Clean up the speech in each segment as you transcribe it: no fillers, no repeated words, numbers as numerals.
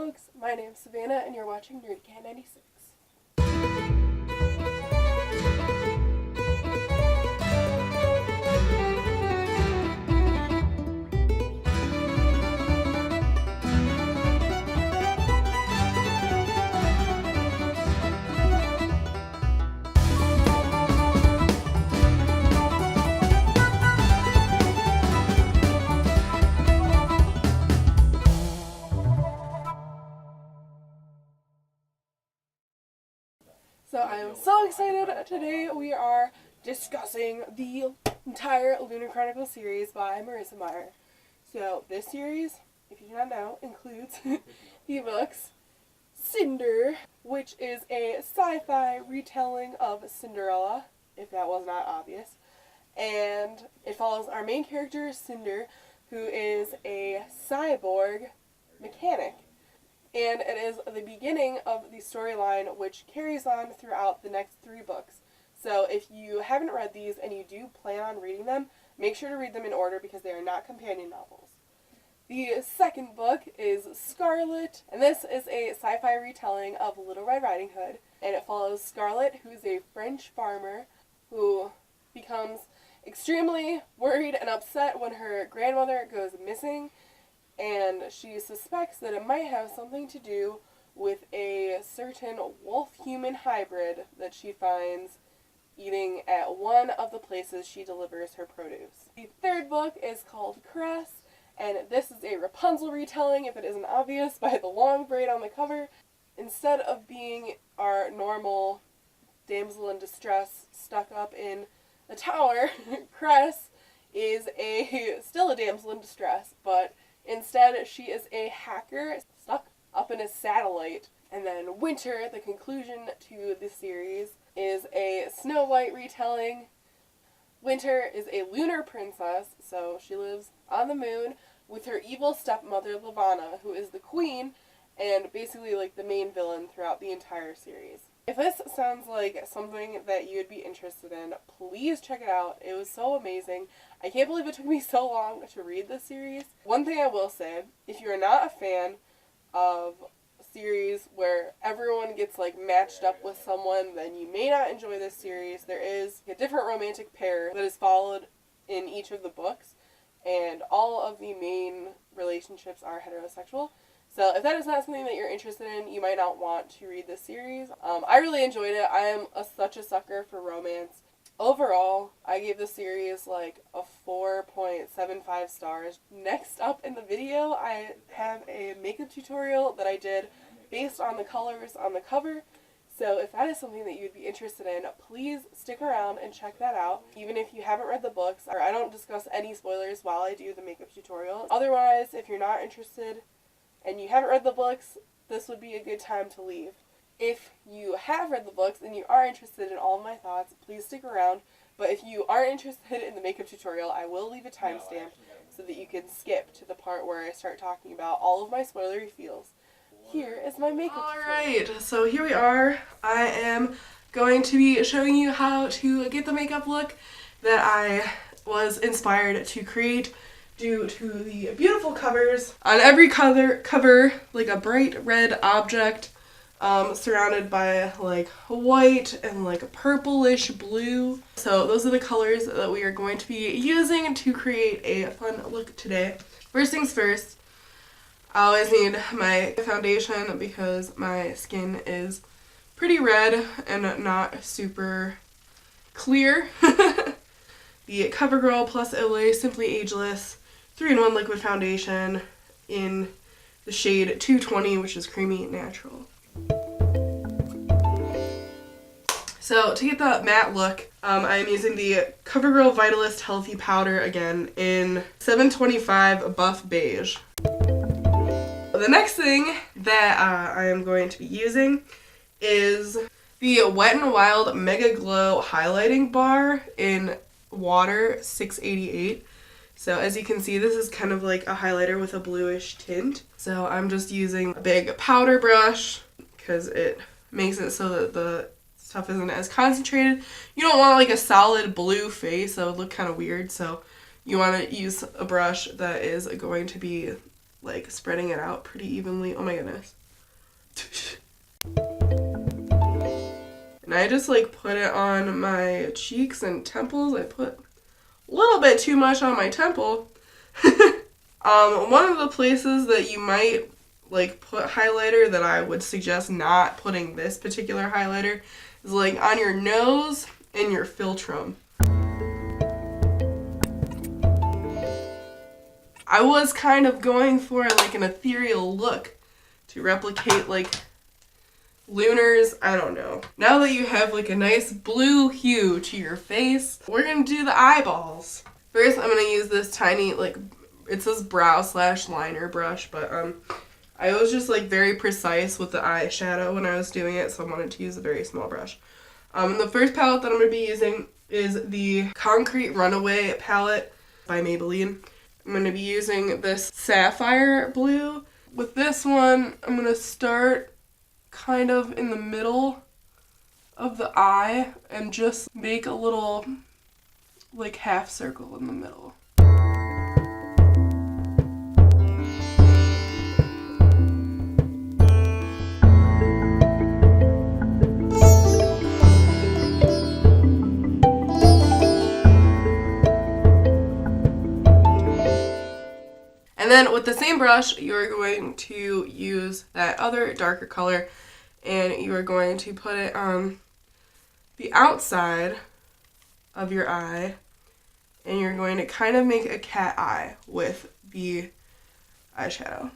folks, my name's Savannah and you're watching Nerdcat 96. So I am so excited. Today we are discussing the entire Lunar Chronicles series by Marissa Meyer. So this series, if you do not know, includes the books Cinder, which is a sci-fi retelling of Cinderella, if that was not obvious. And it follows our main character, Cinder, who is a cyborg mechanic. And it is the beginning of the storyline which carries on throughout the next 3 books. So if you haven't read these and you do plan on reading them, make sure to read them in order because they are not companion novels. The second book is Scarlet, and this is a sci-fi retelling of Little Red Riding Hood. And it follows Scarlet, who is a French farmer who becomes extremely worried and upset when her grandmother goes missing. And she suspects that it might have something to do with a certain wolf-human hybrid that she finds eating at one of the places she delivers her produce. The third book is called Cress, and this is a Rapunzel retelling, if it isn't obvious, by the long braid on the cover. Instead of being our normal damsel in distress stuck up in a tower, Cress is still a damsel in distress, but instead, she is a hacker stuck up in a satellite. And then Winter, the conclusion to this series, is a Snow White retelling. Winter is a lunar princess, so she lives on the moon with her evil stepmother, Levana, who is the queen and basically like the main villain throughout the entire series. If this sounds like something that you'd be interested in, please check it out. It was so amazing. I can't believe it took me so long to read this series. One thing I will say, if you're not a fan of a series where everyone gets like matched up with someone, then you may not enjoy this series. There is a different romantic pair that is followed in each of the books, and all of the main relationships are heterosexual. So if that is not something that you're interested in, you might not want to read this series. I really enjoyed it. I am such a sucker for romance. Overall, I gave the series like a 4.75 stars. Next up in the video, I have a makeup tutorial that I did based on the colors on the cover. So if that is something that you'd be interested in, please stick around and check that out. Even if you haven't read the books, or I don't discuss any spoilers while I do the makeup tutorial. Otherwise, if you're not interested and you haven't read the books, this would be a good time to leave. If you have read the books and you are interested in all of my thoughts, please stick around. But if you aren't interested in the makeup tutorial, I will leave a timestamp so that you can skip to the part where I start talking about all of my spoilery feels. Here is my makeup tutorial. Alright, so here we are. I am going to be showing you how to get the makeup look that I was inspired to create due to the beautiful covers. On every cover, like a bright red object, surrounded by like white and like a purplish blue. So those are the colors that we are going to be using to create a fun look today. First things first, I always need my foundation because my skin is pretty red and not super clear. The CoverGirl Plus LA Simply Ageless 3-in-1 liquid foundation in the shade 220, which is Creamy Natural. So to get the matte look, I am using the CoverGirl Vitalist Healthy Powder again in 725 Buff Beige. The next thing that I am going to be using is the Wet n Wild Mega Glow Highlighting Bar in Water 688. So as you can see, this is kind of like a highlighter with a bluish tint. So I'm just using a big powder brush because it makes it so that the stuff isn't as concentrated. You don't want like a solid blue face, that would look kind of weird. So you want to use a brush that is going to be like spreading it out pretty evenly. Oh my goodness. And I just like put it on my cheeks and temples. I put a little bit too much on my temple. One of the places that you might like put highlighter that I would suggest not putting this particular highlighter is like on your nose and your philtrum. I was kind of going for like an ethereal look to replicate like Lunar's, I don't know. Now that you have like a nice blue hue to your face, we're gonna do the eyeballs. First, I'm gonna use this tiny, like, it says brow / liner brush, but I was just like very precise with the eyeshadow when I was doing it, so I wanted to use a very small brush. The first palette that I'm gonna be using is the Concrete Runaway palette by Maybelline. I'm gonna be using this sapphire blue. With this one, I'm gonna start kind of in the middle of the eye and just make a little like half circle in the middle. And then with the same brush, you're going to use that other darker color and you are going to put it on the outside of your eye, and you're going to kind of make a cat eye with the eyeshadow.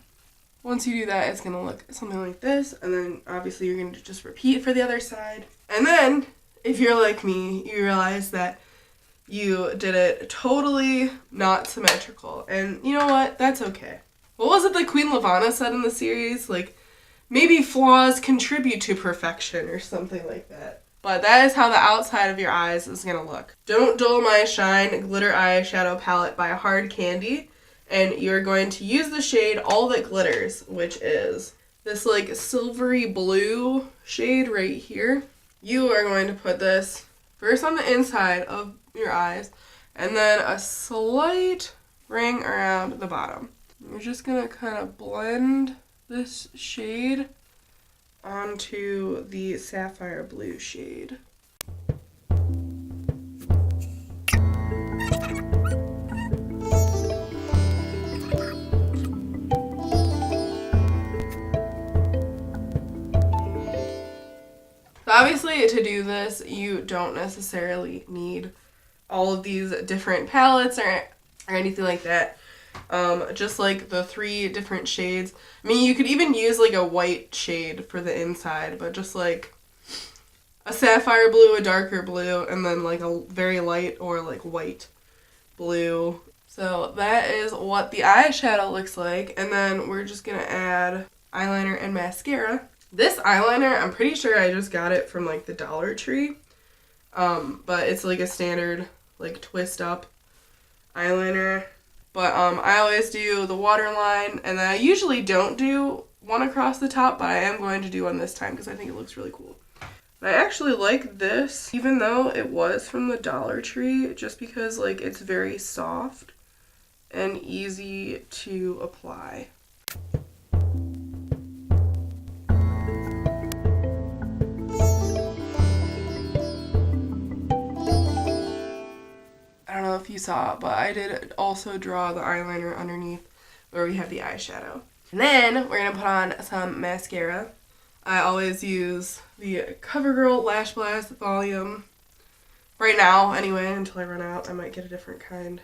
Once you do that, it's going to look something like this, and then obviously you're going to just repeat for the other side. And then, if you're like me, you realize that you did it totally not symmetrical. And you know what? That's okay. What was it that Queen Lavanna said in the series? Like, maybe flaws contribute to perfection or something like that. But that is how the outside of your eyes is going to look. Don't Dull My Shine Glitter Eyeshadow Palette by Hard Candy. And you're going to use the shade All That Glitters, which is this like silvery blue shade right here. You are going to put this first on the inside of your eyes, and then a slight ring around the bottom. You're just going to kind of blend this shade onto the sapphire blue shade. Obviously, to do this, you don't necessarily need all of these different palettes or anything like that. Just like the 3 different shades. I mean, you could even use like a white shade for the inside, but just like a sapphire blue, a darker blue, and then like a very light or like white blue. So that is what the eyeshadow looks like. And then we're just gonna add eyeliner and mascara. This eyeliner, I'm pretty sure I just got it from like the Dollar Tree. But it's like a standard like twist up eyeliner. But I always do the waterline, and then I usually don't do one across the top, but I am going to do one this time because I think it looks really cool. I actually like this, even though it was from the Dollar Tree, just because like it's very soft and easy to apply. I don't know if you saw, but I did also draw the eyeliner underneath where we have the eyeshadow. And then we're going to put on some mascara. I always use the CoverGirl Lash Blast Volume. Right now, anyway, until I run out, I might get a different kind.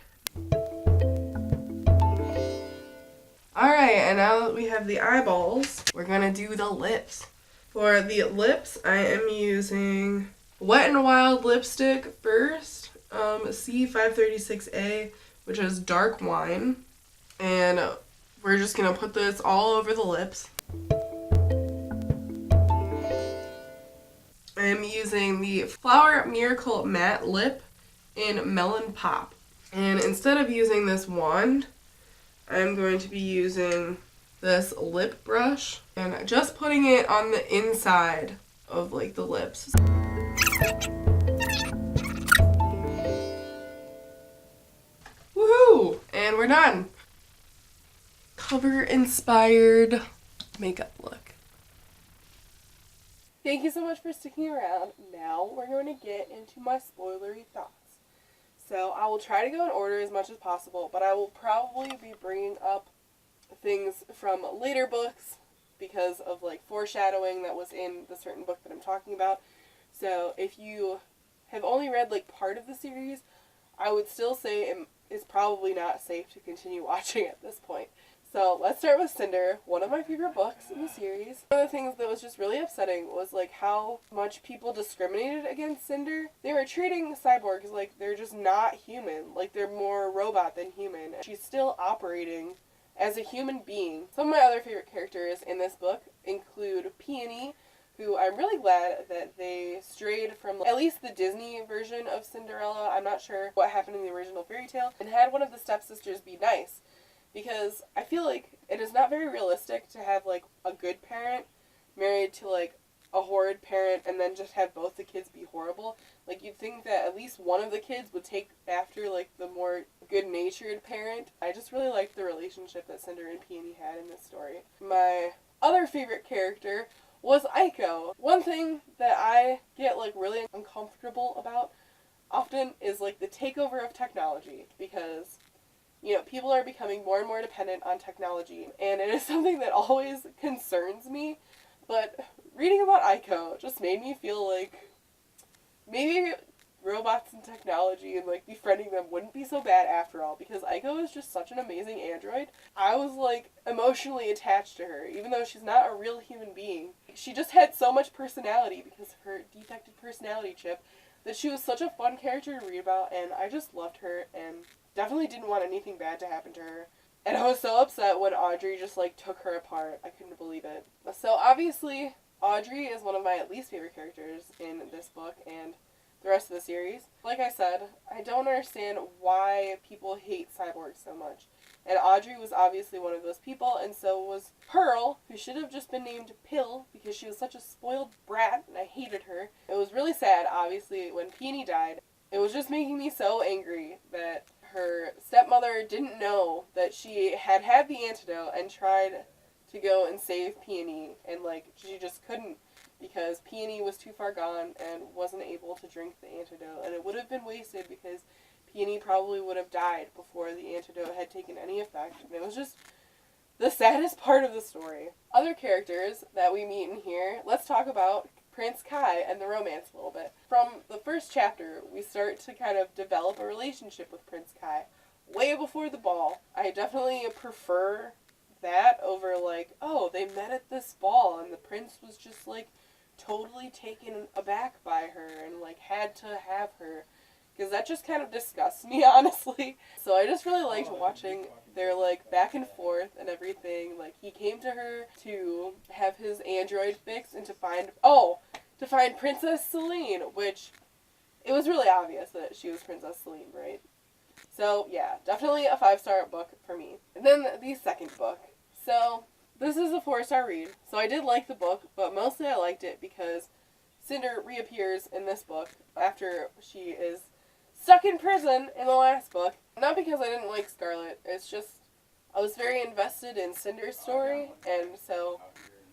Alright, and now that we have the eyeballs, we're going to do the lips. For the lips, I am using Wet n Wild lipstick first. C536A, which is dark wine, and we're just gonna put this all over the lips. I'm using the Flower Miracle Matte Lip in Melon Pop, and instead of using this wand, I'm going to be using this lip brush and just putting it on the inside of like the lips. And we're done. cover-inspired makeup look. Thank you so much for sticking around. Now we're going to get into my spoilery thoughts. So I will try to go in order as much as possible, but I will probably be bringing up things from later books because of like foreshadowing that was in the certain book that I'm talking about. So if you have only read like part of the series, I would still say it's probably not safe to continue watching at this point. So let's start with Cinder, one of my favorite books in the series. One of the things that was just really upsetting was like how much people discriminated against Cinder. They were treating cyborgs like they're just not human, like they're more robot than human. She's still operating as a human being. Some of my other favorite characters in this book include Peony, who I'm really glad that they strayed from at least the Disney version of Cinderella. I'm not sure what happened in the original fairy tale, and had one of the stepsisters be nice. Because I feel like it is not very realistic to have, like, a good parent married to, like, a horrid parent and then just have both the kids be horrible. Like, you'd think that at least one of the kids would take after, like, the more good-natured parent. I just really liked the relationship that Cinder and Peony had in this story. My other favorite character was Aiko. One thing that I get, like, really uncomfortable about often is, like, the takeover of technology. Because, you know, people are becoming more and more dependent on technology, and it is something that always concerns me, but reading about Aiko just made me feel like maybe robots and technology and, like, befriending them wouldn't be so bad after all, because Aiko is just such an amazing android. I was, like, emotionally attached to her, even though she's not a real human being. She just had so much personality because of her defective personality chip that she was such a fun character to read about, and I just loved her, and definitely didn't want anything bad to happen to her. And I was so upset when Audrey just, like, took her apart. I couldn't believe it. So, obviously, Audrey is one of my least favorite characters in this book and the rest of the series. Like I said, I don't understand why people hate cyborgs so much. And Audrey was obviously one of those people, and so was Pearl, who should have just been named Pill, because she was such a spoiled brat, and I hated her. It was really sad, obviously, when Peony died. It was just making me so angry that her stepmother didn't know that she had had the antidote and tried to go and save Peony, and, like, she just couldn't because Peony was too far gone and wasn't able to drink the antidote, and it would have been wasted because Peony probably would have died before the antidote had taken any effect, and it was just the saddest part of the story. Other characters that we meet in here, let's talk about Prince Kai and the romance a little bit. From the first chapter, we start to kind of develop a relationship with Prince Kai. Way before the ball. I definitely prefer that over, like, oh, they met at this ball and the prince was just, like, totally taken aback by her and, like, had to have her. Because that just kind of disgusts me, honestly. So I just really liked watching their, like, back and forth and everything. Like, he came to her to have his android fixed and to find Princess Celine, which it was really obvious that she was Princess Celine, right? So, yeah, definitely a 5-star book for me. And then the second book. So, this is a 4-star read. So I did like the book, but mostly I liked it because Cinder reappears in this book after she is stuck in prison in the last book. Not because I didn't like Scarlet, it's just I was very invested in Cinder's story, and so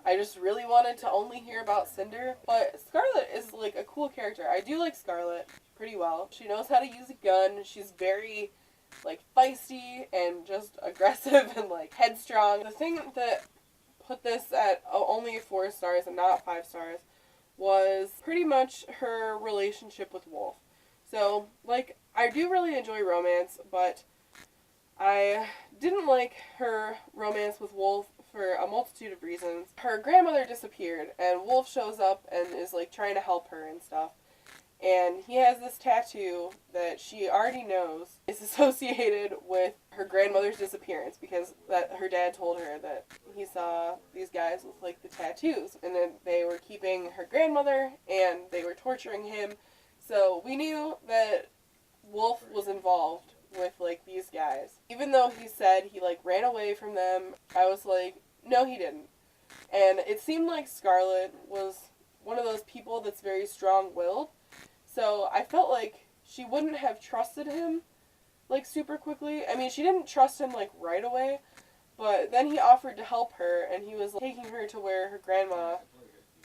I just really wanted to only hear about Cinder. But Scarlet is, like, a cool character. I do like Scarlet pretty well. She knows how to use a gun. She's very, like, feisty and just aggressive and, like, headstrong. The thing that put this at only 4 stars and not 5 stars was pretty much her relationship with Wolf. So, like, I do really enjoy romance, but I didn't like her romance with Wolf for a multitude of reasons. Her grandmother disappeared, and Wolf shows up and is, like, trying to help her and stuff. And he has this tattoo that she already knows is associated with her grandmother's disappearance because that her dad told her that he saw these guys with, like, the tattoos. And then they were keeping her grandmother and they were torturing him. So we knew that Wolf was involved with, like, these guys. Even though he said he, like, ran away from them, I was like, no, he didn't. And it seemed like Scarlet was one of those people that's very strong-willed. So I felt like she wouldn't have trusted him, like, super quickly. I mean, she didn't trust him, like, right away, But then he offered to help her, and he was taking her to where her grandma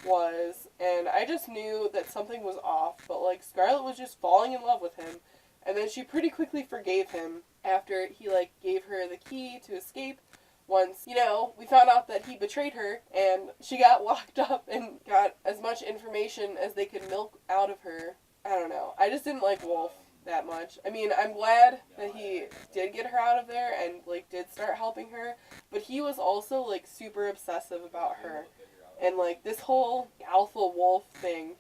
was, and I just knew that something was off, but like Scarlet was just falling in love with him, and then she pretty quickly forgave him after he like gave her the key to escape. Once, we found out that he betrayed her, and she got locked up and got as much information as they could milk out of her. I don't know. I just didn't like Wolf that much. I mean, I'm glad that he did get her out of there and like did start helping her, but he was also like super obsessive about her. And, like, this whole alpha wolf thing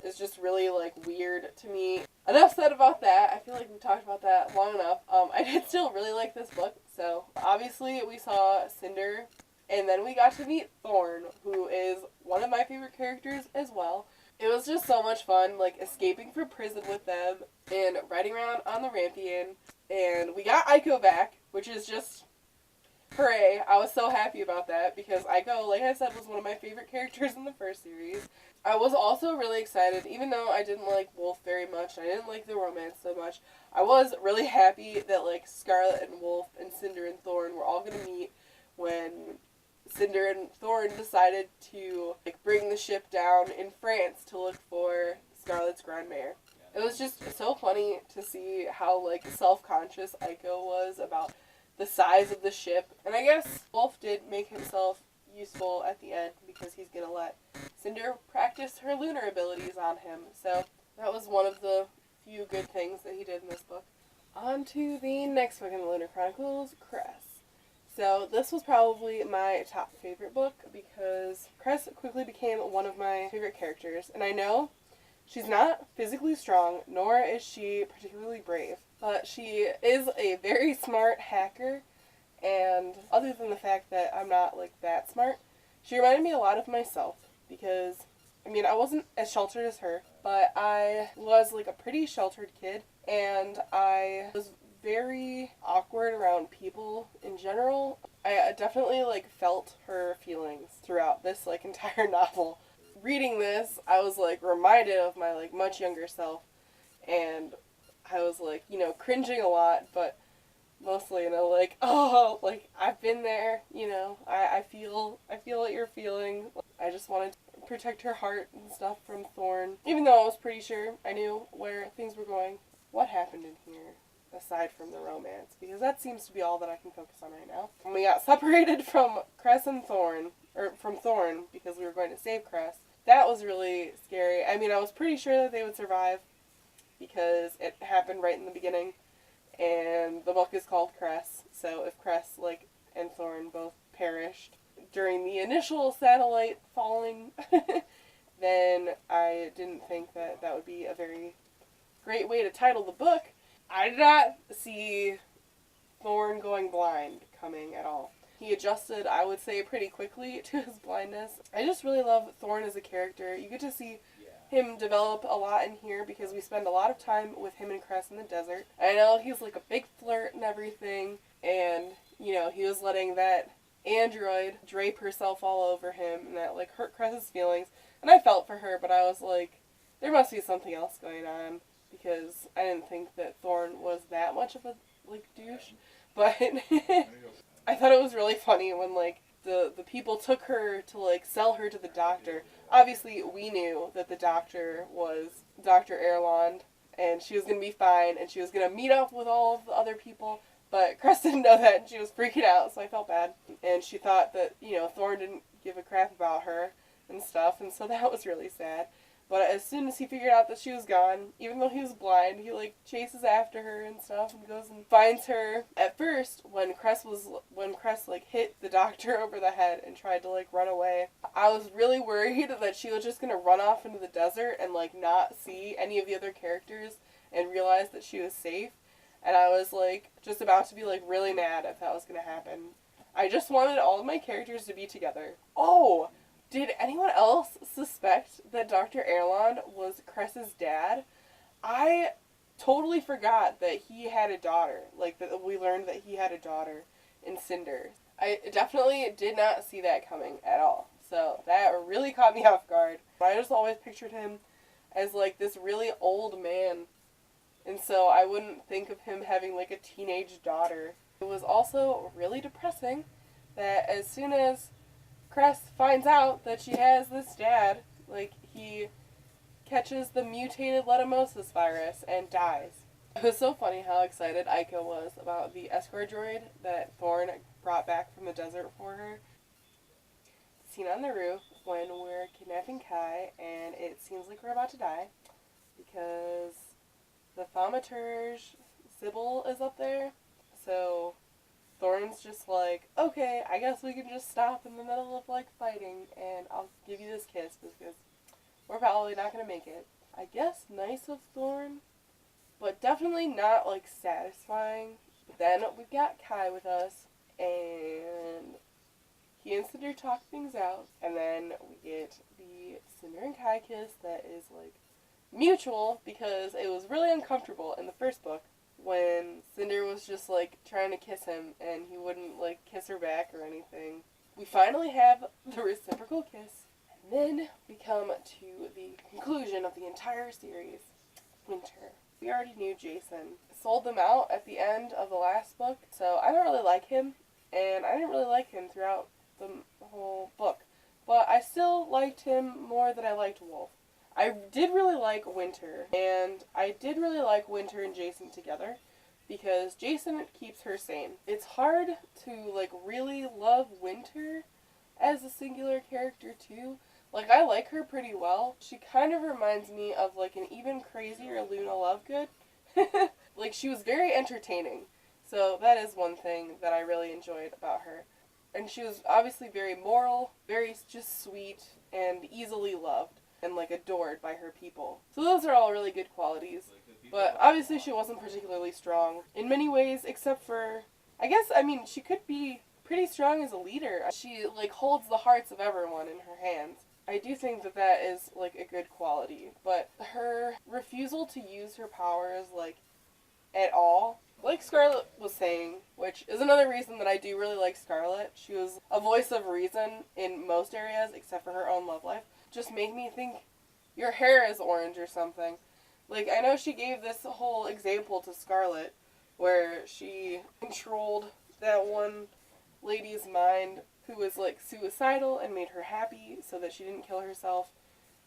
is just really, like, weird to me. Enough said about that. I feel like we talked about that long enough. I did still really like this book. So, obviously, we saw Cinder, and then we got to meet Thorn, who is one of my favorite characters as well. It was just so much fun, like, escaping from prison with them and riding around on the Rampion. And we got Aiko back, which is just... hooray. I was so happy about that because Aiko, like I said, was one of my favorite characters in the first series. I was also really excited, even though I didn't like Wolf very much, I didn't like the romance so much, I was really happy that like Scarlet and Wolf and Cinder and Thorn were all going to meet when Cinder and Thorn decided to like bring the ship down in France to look for Scarlet's grandmare. It was just so funny to see how like self-conscious Aiko was about the size of the ship. And I guess Wolf did make himself useful at the end because he's going to let Cinder practice her lunar abilities on him. So that was one of the few good things that he did in this book. On to the next book in the Lunar Chronicles, Cress. So this was probably my top favorite book because Cress quickly became one of my favorite characters. And I know she's not physically strong, nor is she particularly brave. But she is a very smart hacker, and other than the fact that I'm not, like, that smart, she reminded me a lot of myself, because, I mean, I wasn't as sheltered as her, but I was, like, a pretty sheltered kid, and I was very awkward around people in general. I definitely, like, felt her feelings throughout this, like, entire novel. Reading this, I was, like, reminded of my, like, much younger self, and I was, like, cringing a lot, but mostly, like, oh, like, I've been there, I feel what you're feeling. I just wanted to protect her heart and stuff from Thorn, even though I was pretty sure I knew where things were going. What happened in here, aside from the romance? Because that seems to be all that I can focus on right now. When we got separated from Cress and Thorn, or from Thorn, because we were going to save Cress, that was really scary. I mean, I was pretty sure that they would survive, because it happened right in the beginning, and the book is called Cress, so if Cress, like, and Thorn both perished during the initial satellite falling, then I didn't think that that would be a very great way to title the book. I did not see Thorn going blind coming at all. He adjusted, I would say, pretty quickly to his blindness. I just really love Thorn as a character. You get to see him develop a lot in here because we spend a lot of time with him and Cress in the desert. I know he's like a big flirt and everything, and he was letting that android drape herself all over him, and that like hurt Cress's feelings. And I felt for her, but I was like, there must be something else going on, because I didn't think that Thorn was that much of a like douche. But I thought it was really funny when like the people took her to like sell her to the doctor. Obviously, we knew that the doctor was Dr. Erland, and she was going to be fine, and she was going to meet up with all of the other people, but Cress didn't know that, and she was freaking out, so I felt bad. And she thought that, Thorn didn't give a crap about her and stuff, and so that was really sad. But as soon as he figured out that she was gone, even though he was blind, he, like, chases after her and stuff and goes and finds her. At first, when Cress, like, hit the doctor over the head and tried to, like, run away, I was really worried that she was just gonna run off into the desert and, like, not see any of the other characters and realize that she was safe. And I was, like, just about to be, like, really mad if that was gonna happen. I just wanted all of my characters to be together. Oh! Did anyone else suspect that Dr. Erland was Cress's dad? I totally forgot that he had a daughter. Like, that we learned that he had a daughter in Cinder. I definitely did not see that coming at all. So that really caught me off guard. I just always pictured him as, like, this really old man. And so I wouldn't think of him having, like, a teenage daughter. It was also really depressing that as soon as Cress finds out that she has this dad, like, he catches the mutated Letemosis virus and dies. It was so funny how excited Aiko was about the escort droid that Thorn brought back from the desert for her. Scene on the roof when we're kidnapping Kai and it seems like we're about to die because the thaumaturge Sybil is up there. So Thorn's just like, okay, I guess we can just stop in the middle of like fighting and I'll give you this kiss because we're probably not going to make it. I guess nice of Thorn, but definitely not like satisfying. But then we've got Kai with us and he and Cinder talk things out, and then we get the Cinder and Kai kiss that is, like, mutual, because it was really uncomfortable in the first book when Cinder was just, like, trying to kiss him, and he wouldn't, like, kiss her back or anything. We finally have the reciprocal kiss, and then we come to the conclusion of the entire series, Winter. We already knew Jason sold them out at the end of the last book, so I don't really like him, and I didn't really like him throughout the whole book. But I still liked him more than I liked Wolf. I did really like Winter, and I did really like Winter and Jason together, because Jason keeps her sane. It's hard to, like, really love Winter as a singular character, too. Like, I like her pretty well. She kind of reminds me of, like, an even crazier Luna Lovegood. Like, she was very entertaining. So that is one thing that I really enjoyed about her. And she was obviously very moral, very just sweet, and easily loved, and, like, adored by her people. So those are all really good qualities. But obviously she wasn't particularly strong in many ways, except for, I guess, I mean, she could be pretty strong as a leader. She, like, holds the hearts of everyone in her hands. I do think that that is, like, a good quality. But her refusal to use her powers, like, at all, like Scarlet was saying, which is another reason that I do really like Scarlet. She was a voice of reason in most areas, except for her own love life. Just made me think, your hair is orange or something. Like, I know she gave this whole example to Scarlet, where she controlled that one lady's mind who was, like, suicidal and made her happy so that she didn't kill herself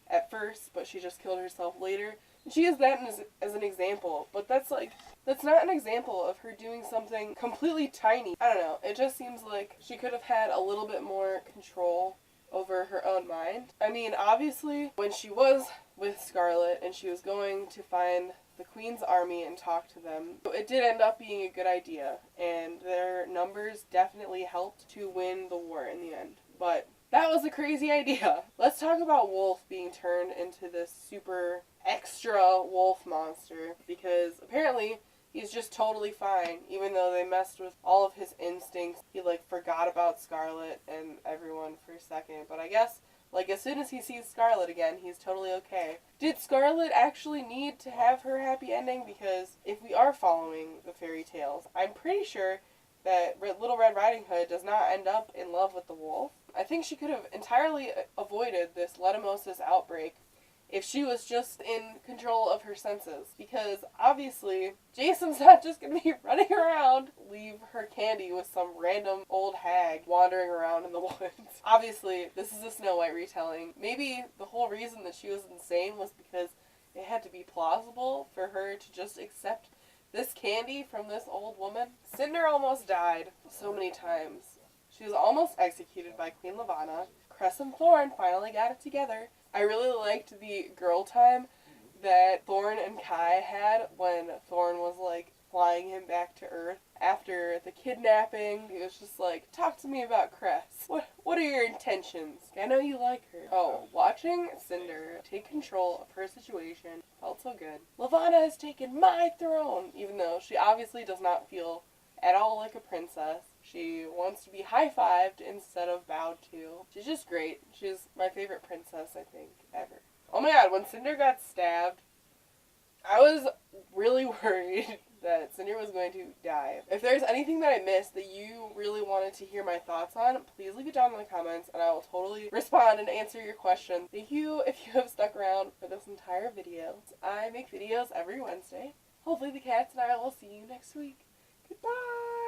at first, but she just killed herself later. And she used that as an example, but that's not an example of her doing something completely tiny. I don't know, it just seems like she could have had a little bit more control over her own mind. I mean, obviously, when she was with Scarlet and she was going to find the Queen's army and talk to them, it did end up being a good idea, and their numbers definitely helped to win the war in the end. But that was a crazy idea. Let's talk about Wolf being turned into this super extra wolf monster, because apparently he's just totally fine, even though they messed with all of his instincts. He, like, forgot about Scarlet and everyone for a second, but I guess, like, as soon as he sees Scarlet again, he's totally okay. Did Scarlet actually need to have her happy ending? Because if we are following the fairy tales, I'm pretty sure that Little Red Riding Hood does not end up in love with the wolf. I think she could have entirely avoided this Letemosis outbreak if she was just in control of her senses. Because, obviously, Jason's not just going to be running around, leave her candy with some random old hag wandering around in the woods. Obviously, this is a Snow White retelling. Maybe the whole reason that she was insane was because it had to be plausible for her to just accept this candy from this old woman. Cinder almost died so many times. She was almost executed by Queen Lavanna. Cress and Thorn finally got it together. I really liked the girl time that Thorn and Kai had when Thorn was, like, flying him back to Earth after the kidnapping. He was just like, talk to me about Cress. What are your intentions? I know you like her. Oh, watching Cinder take control of her situation felt so good. Lavanna has taken my throne, even though she obviously does not feel at all like a princess. She wants to be high-fived instead of bowed to. She's just great. She's my favorite princess, I think, ever. Oh my god, when Cinder got stabbed, I was really worried that Cinder was going to die. If there's anything that I missed that you really wanted to hear my thoughts on, please leave it down in the comments and I will totally respond and answer your questions. Thank you if you have stuck around for this entire video. I make videos every Wednesday. Hopefully the cats and I will see you next week. Goodbye!